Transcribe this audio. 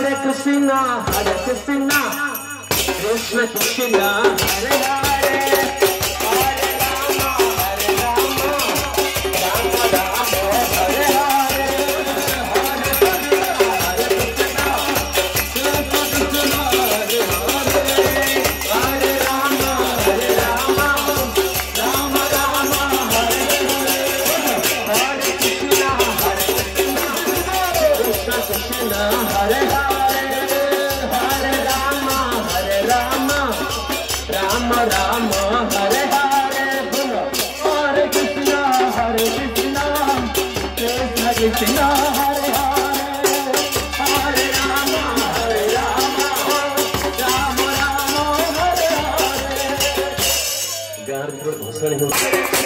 Krishna, Krishna Krishna, Hare Hare, Hare Rama, Hare Rama, Rama Rama, Hare Hare, Hare Krishna, Hare Krishna, Krishna Krishna, Hare Hare, Hare Rama, Hare Rama, Rama Rama, Hare Hare, Hare Krishna, Krishna Krishna, Hare Hare. Rama Rama Hare Hare Bolo Hare Krishna Krishna Krishna Hare Hare Hare Rama Rama Rama Hare Hare गान थोड़ा घोषण हो